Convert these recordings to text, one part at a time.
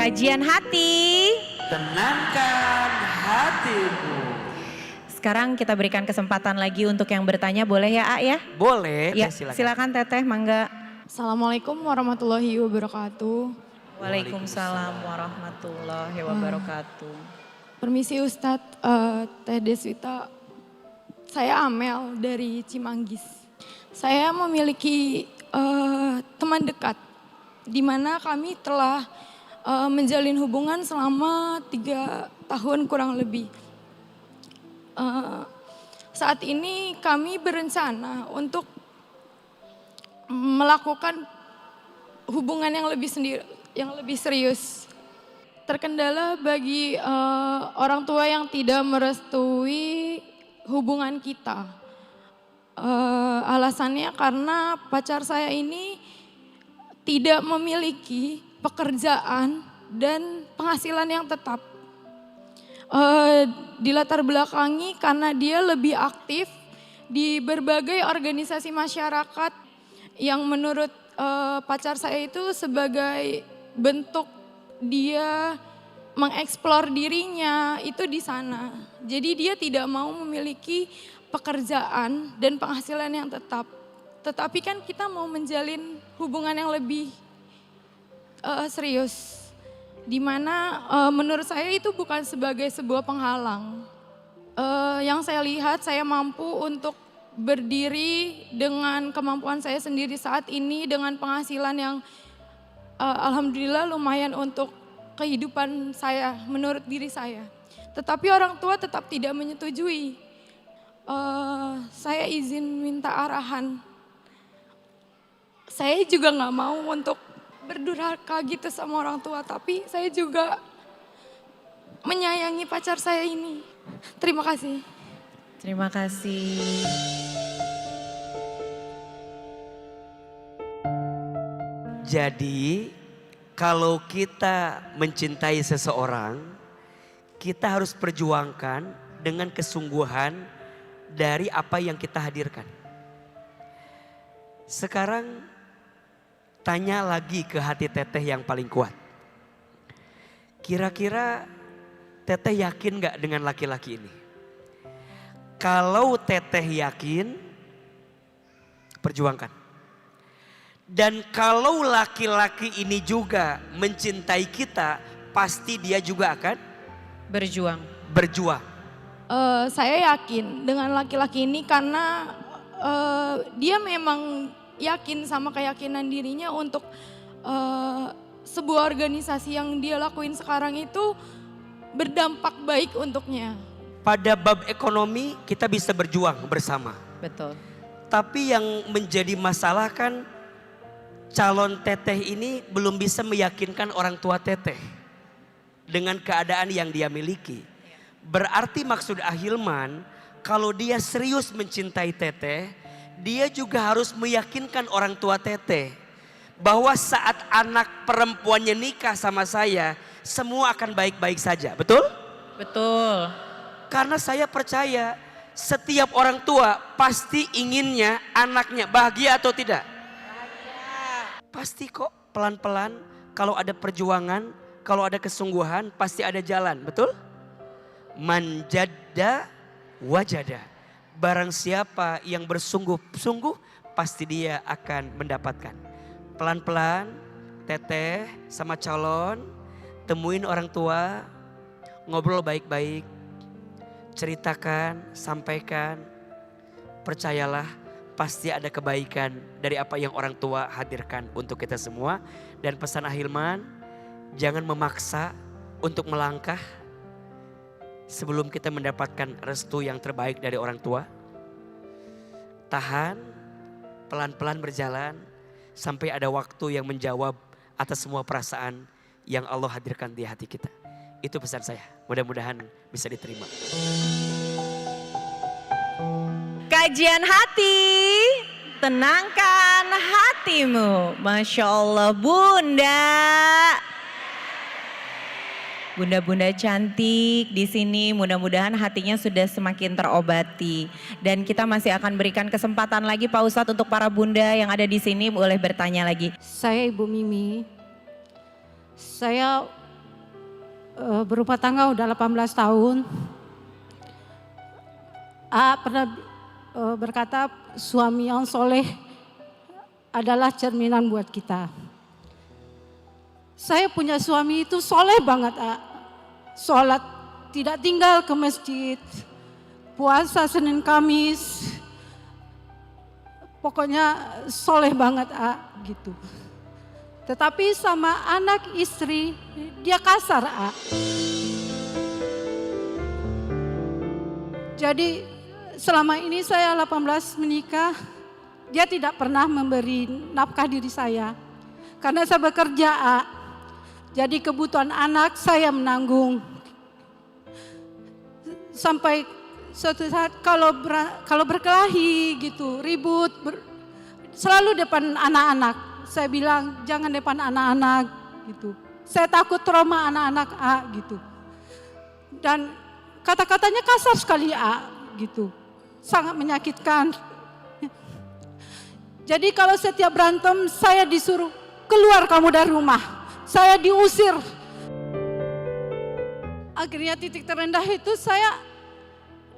Kajian hati. Tenangkan hatimu. Sekarang kita berikan kesempatan lagi untuk yang bertanya, boleh ya A ya? Boleh, Ya, silakan. silakan Teteh, mangga. Assalamualaikum warahmatullahi wabarakatuh. Waalaikumsalam warahmatullahi wabarakatuh. Permisi Ustadz, Teh Deswita, saya Amel dari Cimanggis. Saya memiliki teman dekat, di mana kami telah menjalin hubungan selama 3 tahun kurang lebih. Saat ini kami berencana untuk melakukan hubungan yang lebih serius. Terkendala bagi orang tua yang tidak merestui hubungan kita. Alasannya karena pacar saya ini tidak memiliki pekerjaan dan penghasilan yang tetap. Dilatar belakangi karena dia lebih aktif di berbagai organisasi masyarakat yang menurut pacar saya itu sebagai bentuk dia mengeksplor dirinya itu di sana. Jadi dia tidak mau memiliki pekerjaan dan penghasilan yang tetap. Tetapi kan kita mau menjalin hubungan yang lebih serius. Dimana menurut saya itu bukan sebagai sebuah penghalang. Yang saya lihat saya mampu untuk berdiri dengan kemampuan saya sendiri saat ini dengan penghasilan yang alhamdulillah lumayan untuk kehidupan saya menurut diri saya. Tetapi orang tua tetap tidak menyetujui. Saya izin minta arahan. Saya juga nggak mau untuk berdurhaka gitu sama orang tua, tapi saya juga menyayangi pacar saya ini. Terima kasih. Terima kasih. Jadi kalau kita mencintai seseorang, kita harus perjuangkan dengan kesungguhan dari apa yang kita hadirkan. Sekarang tanya lagi ke hati Teteh yang paling kuat. Kira-kira Teteh yakin gak dengan laki-laki ini? Kalau Teteh yakin, perjuangkan. Dan kalau laki-laki ini juga mencintai kita, pasti dia juga akan berjuang. Saya yakin dengan laki-laki ini karena dia memang yakin sama keyakinan dirinya untuk sebuah organisasi yang dia lakuin sekarang itu berdampak baik untuknya. Pada bab ekonomi kita bisa berjuang bersama. Betul. Tapi yang menjadi masalah kan calon Teteh ini belum bisa meyakinkan orang tua Teteh dengan keadaan yang dia miliki. Berarti maksud Ahilman kalau dia serius mencintai Teteh, dia juga harus meyakinkan orang tua Teteh bahwa saat anak perempuannya nikah sama saya, semua akan baik-baik saja. Betul? Betul. Karena saya percaya setiap orang tua pasti inginnya anaknya bahagia atau tidak? Bahagia. Pasti kok pelan-pelan kalau ada perjuangan, kalau ada kesungguhan pasti ada jalan. Betul? Man jadda wajada. Barang siapa yang bersungguh-sungguh pasti dia akan mendapatkan. Pelan-pelan Teteh sama calon temuin orang tua, ngobrol baik-baik, ceritakan, sampaikan. Percayalah pasti ada kebaikan dari apa yang orang tua hadirkan untuk kita semua. Dan pesan Ahilman, jangan memaksa untuk melangkah sebelum kita mendapatkan restu yang terbaik dari orang tua. Tahan, pelan-pelan berjalan sampai ada waktu yang menjawab atas semua perasaan yang Allah hadirkan di hati kita. Itu pesan saya, mudah-mudahan bisa diterima. Kajian hati, tenangkan hatimu. Masya Allah Bunda. Bunda-bunda cantik di sini, mudah-mudahan hatinya sudah semakin terobati. Dan kita masih akan berikan kesempatan lagi Pak Ustadz untuk para bunda yang ada di sini boleh bertanya lagi. Saya Ibu Mimi. Saya berumah tangga udah 18 tahun. A pernah berkata suami yang soleh adalah cerminan buat kita. Saya punya suami itu soleh banget, A. Sholat tidak tinggal ke masjid, puasa Senin Kamis, pokoknya soleh banget, A, gitu. Tetapi sama anak istri dia kasar, A. Jadi selama ini saya 18 menikah, dia tidak pernah memberi nafkah diri saya. Karena saya bekerja, A. Jadi kebutuhan anak saya menanggung. Sampai suatu saat kalau berkelahi gitu, ribut, selalu depan anak-anak. Saya bilang jangan depan anak-anak gitu. Saya takut trauma anak-anak, A, gitu. Dan kata-katanya kasar sekali, A, gitu. Sangat menyakitkan. Jadi kalau setiap berantem saya disuruh keluar kamu dari rumah. Saya diusir. Akhirnya titik terendah itu saya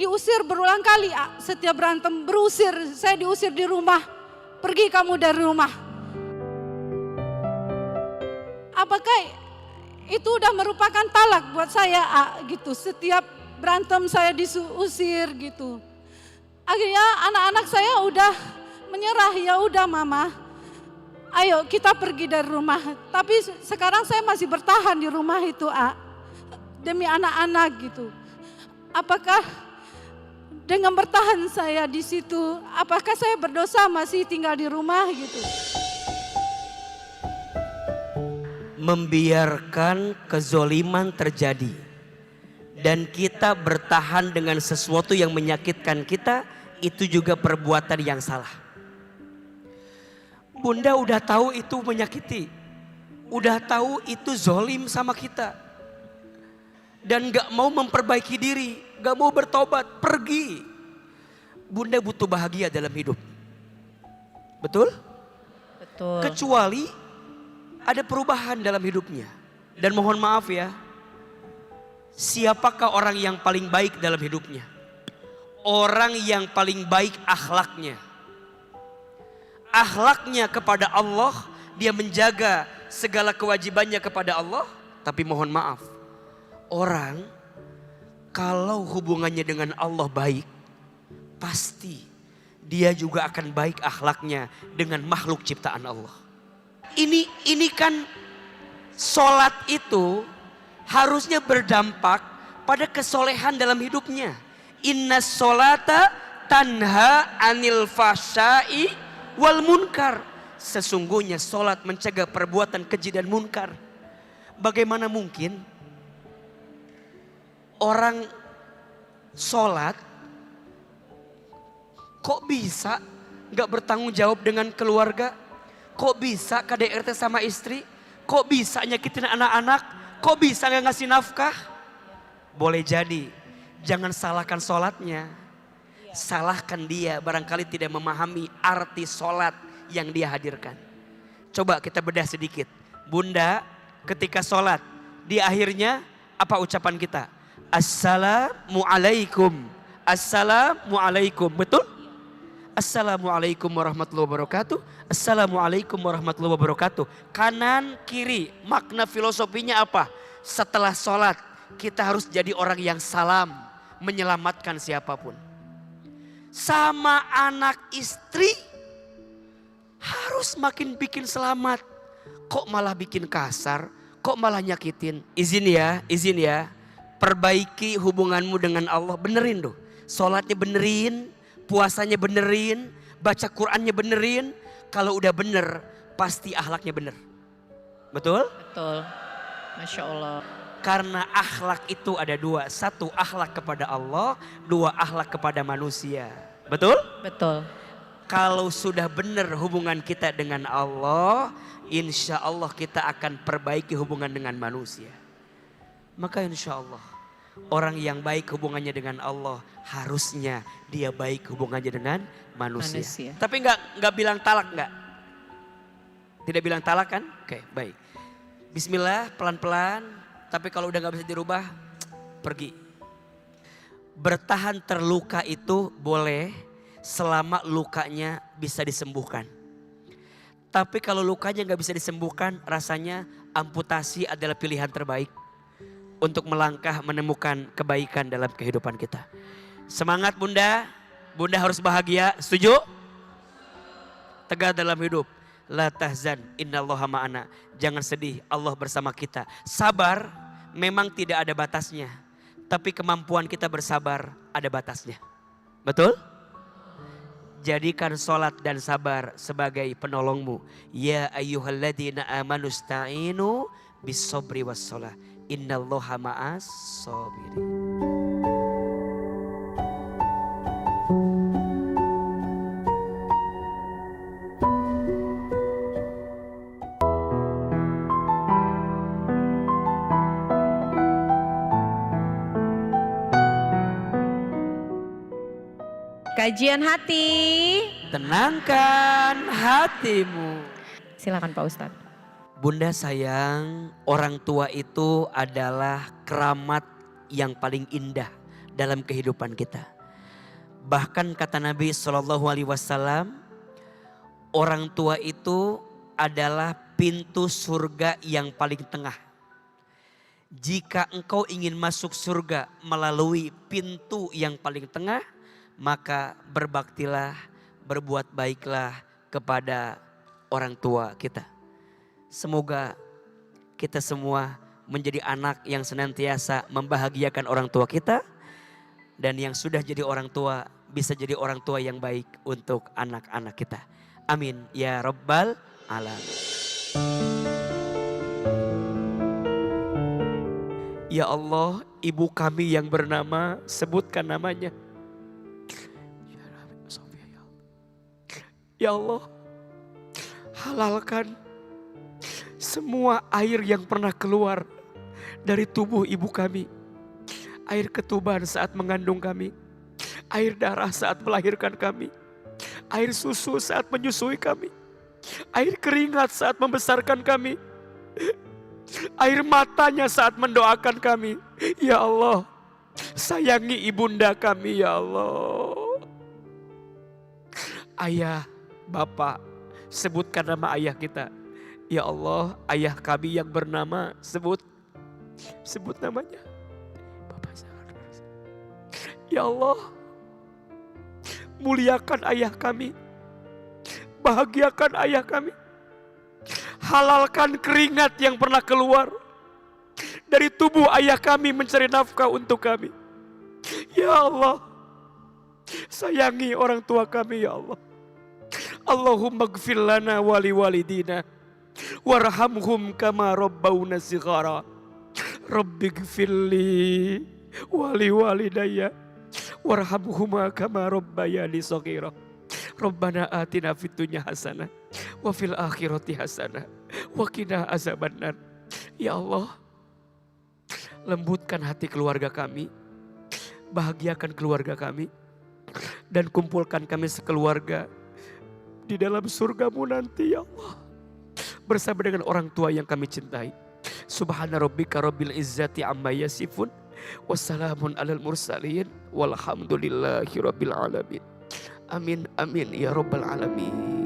diusir berulang kali, A. Setiap berantem berusir, saya diusir di rumah. Pergi kamu dari rumah. Apakah itu udah merupakan talak buat saya, A, gitu. Setiap berantem saya diusir gitu. Akhirnya anak-anak saya udah menyerah, ya udah mama, ayo kita pergi dari rumah. Tapi sekarang saya masih bertahan di rumah itu, A, demi anak-anak gitu. Apakah dengan bertahan saya di situ, apakah saya berdosa masih tinggal di rumah gitu? Membiarkan kezoliman terjadi dan kita bertahan dengan sesuatu yang menyakitkan kita, itu juga perbuatan yang salah. Bunda udah tahu itu menyakiti, udah tahu itu zolim sama kita, dan gak mau memperbaiki diri, gak mau bertobat, pergi. Bunda butuh bahagia dalam hidup, betul? Betul. Kecuali ada perubahan dalam hidupnya. Dan mohon maaf ya, siapakah orang yang paling baik dalam hidupnya? Orang yang paling baik akhlaknya. Akhlaknya kepada Allah, dia menjaga segala kewajibannya kepada Allah. Tapi mohon maaf, orang kalau hubungannya dengan Allah baik, pasti dia juga akan baik akhlaknya dengan makhluk ciptaan Allah. Ini kan sholat itu harusnya berdampak pada kesolehan dalam hidupnya. Inna sholata tanha anil fahsya'i wal munkar. Sesungguhnya sholat mencegah perbuatan keji dan munkar. Bagaimana mungkin orang sholat kok bisa gak bertanggung jawab dengan keluarga? Kok bisa KDRT sama istri? Kok bisa nyakitin anak-anak? Kok bisa gak ngasih nafkah? Boleh jadi, jangan salahkan sholatnya. Salahkan dia, barangkali tidak memahami arti sholat yang dia hadirkan. Coba kita bedah sedikit. Bunda ketika sholat, di akhirnya apa ucapan kita? Assalamualaikum. Assalamualaikum, betul? Assalamualaikum warahmatullahi wabarakatuh. Assalamualaikum warahmatullahi wabarakatuh. Kanan kiri, makna filosofinya apa? Setelah sholat kita harus jadi orang yang salam, menyelamatkan siapapun. Sama anak istri harus makin bikin selamat. Kok malah bikin kasar? Kok malah nyakitin? Izin ya. Perbaiki hubunganmu dengan Allah, benerin tuh. Sholatnya benerin, puasanya benerin, baca Qur'annya benerin. Kalau udah bener, pasti akhlaknya bener. Betul? Betul. Masya Allah. Karena akhlak itu ada dua. Satu akhlak kepada Allah, dua akhlak kepada manusia. Betul? Betul. Kalau sudah benar hubungan kita dengan Allah, insya Allah kita akan perbaiki hubungan dengan manusia. Maka insya Allah orang yang baik hubungannya dengan Allah, harusnya dia baik hubungannya dengan manusia. Tapi nggak bilang talak nggak? Tidak bilang talak kan? Oke, baik. Bismillah, pelan-pelan. Tapi kalau udah gak bisa dirubah, pergi. Bertahan terluka itu boleh selama lukanya bisa disembuhkan. Tapi kalau lukanya gak bisa disembuhkan, rasanya amputasi adalah pilihan terbaik untuk melangkah menemukan kebaikan dalam kehidupan kita. Semangat Bunda, Bunda harus bahagia, setuju? Tegar dalam hidup. La tahzan, innallaha ma'ana. Jangan sedih, Allah bersama kita. Sabar memang tidak ada batasnya. Tapi kemampuan kita bersabar ada batasnya. Betul? Jadikan sholat dan sabar sebagai penolongmu. Ya ayyuhalladzina amanu sta'inu bis-sabri was-shalah. Innallaha ma'as sabirin. Kajian hati. Tenangkan hatimu. Silakan Pak Ustadz. Bunda sayang, orang tua itu adalah keramat yang paling indah dalam kehidupan kita. Bahkan kata Nabi SAW, orang tua itu adalah pintu surga yang paling tengah. Jika engkau ingin masuk surga melalui pintu yang paling tengah, maka berbaktilah, berbuat baiklah kepada orang tua kita. Semoga kita semua menjadi anak yang senantiasa membahagiakan orang tua kita. Dan yang sudah jadi orang tua bisa jadi orang tua yang baik untuk anak-anak kita. Amin ya Rabbal Alamin. Ya Allah, ibu kami yang bernama, sebutkan namanya. Ya Allah, halalkan semua air yang pernah keluar dari tubuh ibu kami. Air ketuban saat mengandung kami, air darah saat melahirkan kami, air susu saat menyusui kami, air keringat saat membesarkan kami, air matanya saat mendoakan kami. Ya Allah, sayangi ibunda kami ya Allah. Ayah, Bapak, sebutkan nama ayah kita. Ya Allah, ayah kami yang bernama, sebut namanya. Ya Allah, muliakan ayah kami, bahagiakan ayah kami, halalkan keringat yang pernah keluar dari tubuh ayah kami mencari nafkah untuk kami. Ya Allah, sayangi orang tua kami ya Allah. Allahumma gfir lana wali walidina warhamhum kama rabbawna shighara. Rabbi gfirli wali walidayya warhamhuma kama rabbayani shaghira. Rabbana atina fid dunya hasanah wa fil akhirati hasanah wa qina azabannar. Ya Allah, lembutkan hati keluarga kami, bahagiakan keluarga kami, dan kumpulkan kami sekeluarga di dalam surgamu nanti ya Allah, bersama dengan orang tua yang kami cintai. Subhana rabbika rabbil izzati amma yasifun, wassalamun alal mursalin, walhamdulillahi rabbil alamin. Amin amin ya rabbal alamin.